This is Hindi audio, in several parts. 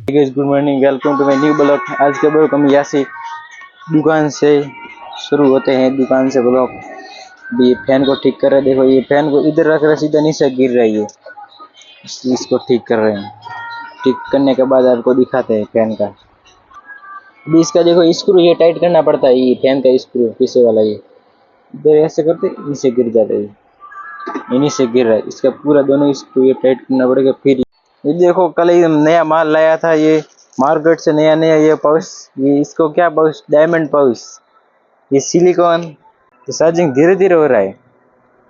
Guys good morning, welcome to my new blog. आज के ब्लॉग हम यहाँ से दुकान से शुरू होते हैं। दुकान से ब्लॉग भी फैन को ठीक कर रहे हैं। देखो ये फैन को इधर रख रहे, सीधा नीचे गिर रही है, इसको ठीक कर रहे हैं। ठीक करने के बाद आपको दिखाते हैं फैन का। अभी इसका देखो स्क्रू ये टाइट करना पड़ता है। ये फैन का स्क्रू पीछे वाला ये इधर ऐसे करते नीचे गिर जाता है, ये नीचे गिर रहा है। इसका पूरा दोनों स्क्रू ये टाइट करना पड़ेगा। फिर ये देखो कल ही नया माल लाया था, ये मार्केट से नया ये पाउच, ये इसको क्या पाउच, डायमंड पाउच, ये सिलिकॉन। तो चार्जिंग धीरे धीरे हो रहा है,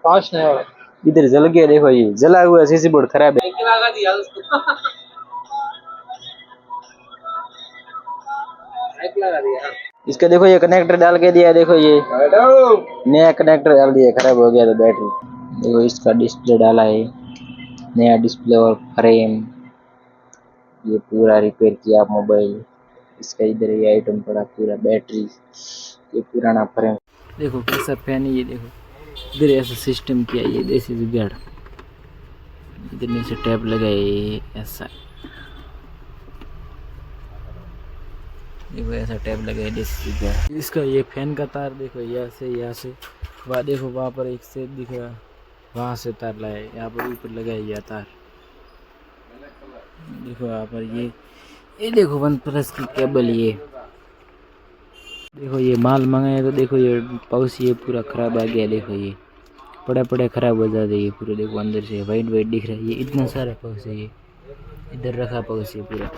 पाउच नहीं हो रहा है। इधर जल गया, देखो ये जला हुआ सीसी बोर्ड खराब है। लगा दिया। इसका देखो ये कनेक्टर डाल के दिया, देखो ये नया कनेक्टर डाल दिया, खराब हो गया तो बैटरी। देखो इसका डिस्प्ले डाला है, नया डिस्प्ले और फ्रेम, ये पूरा रिपेयर किया मोबाइल। इसका इधर ये आइटम पड़ा, पूरा बैटरी, ये पुराना फ्रेम। देखो कैसा फैन है ये, देखो इधर ऐसा सिस्टम किया, ये देसी जुगाड़, इधर नीचे टैप लगाए ऐसा, देखो ऐसा टैप लगाए देसी जुगाड़। इसका ये फैन का तार देखो, यहाँ से वहाँ देखो, वहाँ पर एक सेट दिख रहा, वहाँ से तार लाए, यहाँ पर ऊपर लगाया गया तार। देखो यहाँ पर ये देखो वन प्लस की केबल, ये देखो ये माल मंगाया तो देखो ये पाउच ये पूरा खराब आ गया। देखो ये पड़ा खराब हो जाता है ये पूरा। देखो अंदर से वाइट दिख रहा है, ये इतना सारा पाउच है, ये इधर रखा पाउच है पूरा।